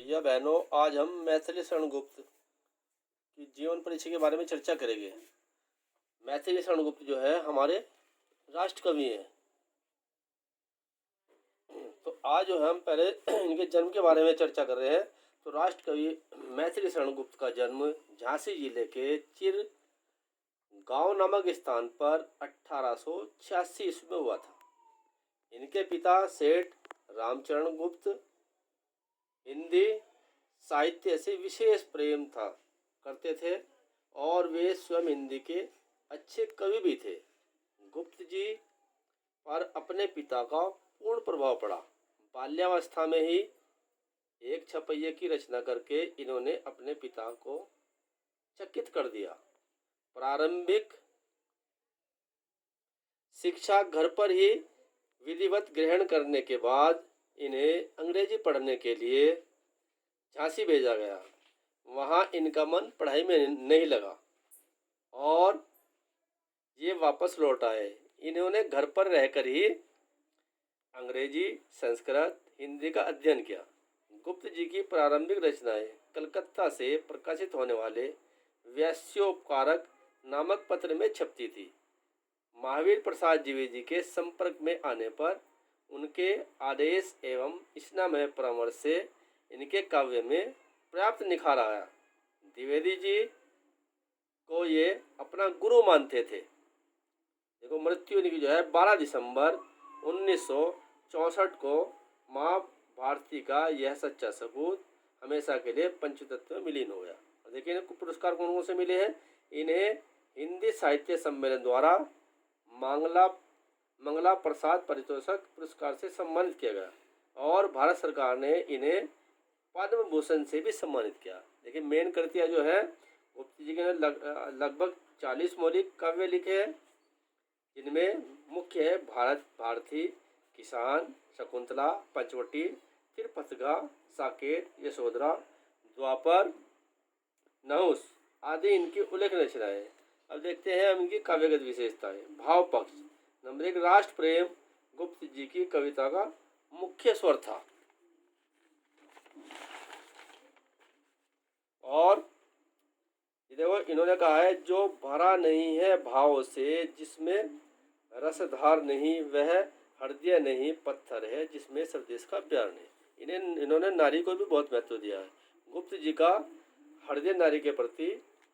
भैया बहनों, आज हम मैथिली शरण गुप्त की जीवन परिचय के बारे में चर्चा करेंगे। मैथिली शरण गुप्त जो है हमारे राष्ट्र कवि हैं। तो आज जो है हम पहले इनके जन्म के बारे में चर्चा कर रहे हैं। तो राष्ट्र कवि मैथिली शरण गुप्त का जन्म झांसी जिले के चिर गांव नामक स्थान पर 1886 ईस्वी में हुआ था। इनके पिता सेठ रामचरण गुप्त हिंदी साहित्य से विशेष प्रेम था करते थे और वे स्वयं हिंदी के अच्छे कवि भी थे। गुप्त जी पर अपने पिता का पूर्ण प्रभाव पड़ा। बाल्यावस्था में ही एक छपैये की रचना करके इन्होंने अपने पिता को चकित कर दिया। प्रारंभिक शिक्षा घर पर ही विधिवत ग्रहण करने के बाद इन्हें अंग्रेजी पढ़ने के लिए झांसी भेजा गया। वहाँ इनका मन पढ़ाई में नहीं लगा और ये वापस लौट आए। इन्होंने घर पर रहकर ही अंग्रेजी, संस्कृत, हिंदी का अध्ययन किया। गुप्त जी की प्रारंभिक रचनाएं कलकत्ता से प्रकाशित होने वाले वैश्योपकारक नामक पत्र में छपती थी। महावीर प्रसाद द्विवेदी के संपर्क में आने पर उनके आदेश एवं स्नेहमय परामर्श से इनके काव्य में पर्याप्त निखार आया। द्विवेदी जी को ये अपना गुरु मानते थे। देखो, मृत्यु इनकी जो है 12 दिसंबर 1964 को माँ भारती का यह सच्चा सबूत हमेशा के लिए पंचतत्व में विलीन हो गया। देखिए, इनको पुरस्कार कौन कौन से मिले हैं। इन्हें हिंदी साहित्य सम्मेलन द्वारा मंगला प्रसाद पारितोषिक पुरस्कार से सम्मानित किया गया और भारत सरकार ने इन्हें पद्म भूषण से भी सम्मानित किया। देखिए, मेन कृतियाँ जो है गुप्त जी के लगभग 40 मौलिक काव्य लिखे हैं, जिनमें मुख्य है भारत भारती, किसान, शकुंतला, पंचवटी, त्रिपथगा, साकेत, यशोधरा, द्वापर, नहुस आदि इनकी उल्लेखनीय रचनाएं। अब देखते हैं हम इनकी काव्यगत विशेषताएं। भाव पक्ष नंबर 1, राष्ट्र प्रेम गुप्त जी की कविता का मुख्य स्वर था और देखो इन्होंने कहा है, जो भरा नहीं है भाव से, जिसमें रसधार नहीं, वह हृदय नहीं, पत्थर है जिसमें स्वदेश का प्यार नहीं। इन्होंने नारी को भी बहुत महत्व दिया है। गुप्त जी का हृदय नारी के प्रति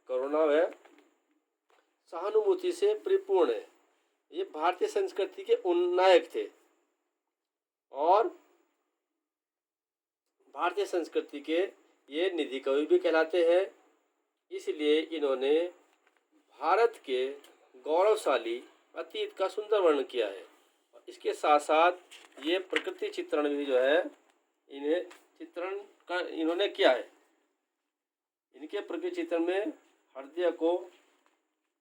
करुणा व सहानुभूति से परिपूर्ण है। ये भारतीय संस्कृति के उन्नायक थे और भारतीय संस्कृति के ये निधि कवि भी कहलाते हैं। इसलिए इन्होंने भारत के गौरवशाली अतीत का सुंदर वर्णन किया है। इसके साथ साथ ये प्रकृति चित्रण भी जो है इन्हें चित्रण का इन्होंने किया है। इनके प्रकृति चित्रण में हृदय को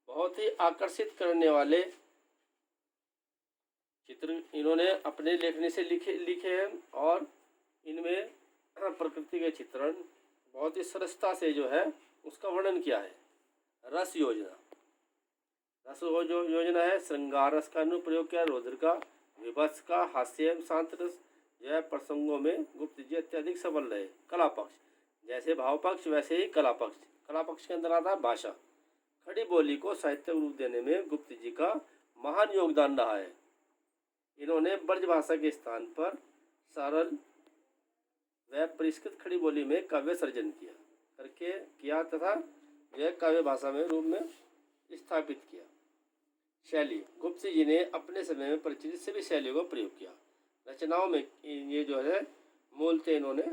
बहुत ही आकर्षित करने वाले चित्र इन्होंने अपने लेखनी से लिखे हैं और इनमें प्रकृति के चित्रण बहुत ही सरसता से जो है उसका वर्णन किया है। रस योजना, रस जो योजना है, श्रृंगार रस का अनुप्रयोग किया, रौद्र का, विभत्स का, हास्य एवं शांत रस जो है प्रसंगों में गुप्त जी अत्यधिक सबल रहे। कला पक्ष, जैसे भाव पक्ष वैसे ही कला पक्ष। कला पक्ष के अंदर आता है भाषा। खड़ी बोली को साहित्य रूप देने में गुप्त जी का महान योगदान रहा है। इन्होंने ब्रज भाषा के स्थान पर सरल व परिष्कृत खड़ी बोली में काव्य सर्जन किया तथा यह काव्य भाषा में रूप में स्थापित किया। शैली, गुप्त जी ने अपने समय में प्रचलित सभी शैलियों का प्रयोग किया। रचनाओं में ये जो है मूलतः इन्होंने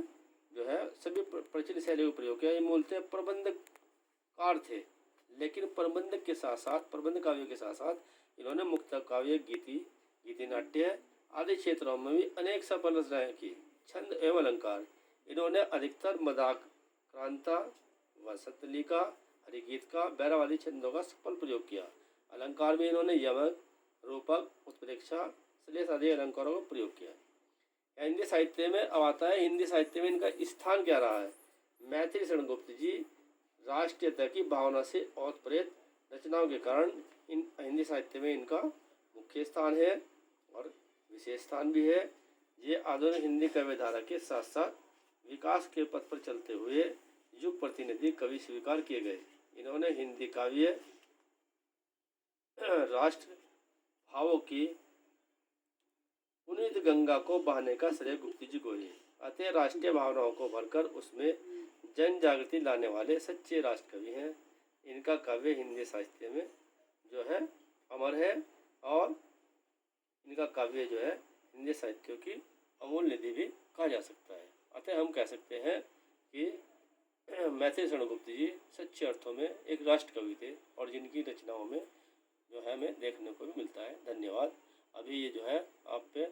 जो है सभी प्रचलित शैलियों का प्रयोग किया। ये मूलतः प्रबंधकार थे, लेकिन प्रबंध काव्य के साथ साथ इन्होंने मुक्त काव्य, गीति नाट्य आदि क्षेत्रों में भी अनेक सफल रचनाएं की। छंद एवं अलंकार, इन्होंने अधिकतर मदाक, क्रांता, वसंतलिका, हरिगीत का, बैरव आदि छंदों का सफल प्रयोग किया। अलंकार में इन्होंने यमक, रूपक, उत्प्रेक्षा, श्लेष आदि अलंकारों का प्रयोग किया। हिंदी साहित्य में अब आता है, हिंदी साहित्य में इनका स्थान क्या रहा है। मैथिली शरण गुप्त जी राष्ट्रीयता की भावना से ओतप्रोत रचनाओं के कारण इन हिंदी साहित्य में इनका मुख्य स्थान है और विशेष स्थान भी है। ये आधुनिक हिंदी काव्य धारा के साथ साथ विकास के पथ पर चलते हुए युग प्रतिनिधि कवि स्वीकार किए गए। इन्होंने हिंदी काव्य राष्ट्र भावों की पुनीत गंगा को बहाने का श्रेय गुप्त जी को है। अतः राष्ट्रीय भावनाओं को भरकर उसमें जन जागृति लाने वाले सच्चे राष्ट्र कवि हैं। इनका काव्य हिंदी साहित्य में जो है अमर है और इनका काव्य जो है हिंदी साहित्य की अमूल्य निधि भी कहा जा सकता है। अतः हम कह सकते हैं कि मैथिली शरण गुप्त जी सच्चे अर्थों में एक राष्ट्र कवि थे और जिनकी रचनाओं में जो है हमें देखने को भी मिलता है। धन्यवाद। अभी ये जो है आप पे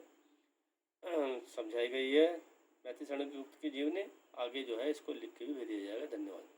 समझाई गई है मैथिली शरण गुप्त की जीवनी। आगे जो है इसको लिख के भी भेज दिया जाएगा। धन्यवाद।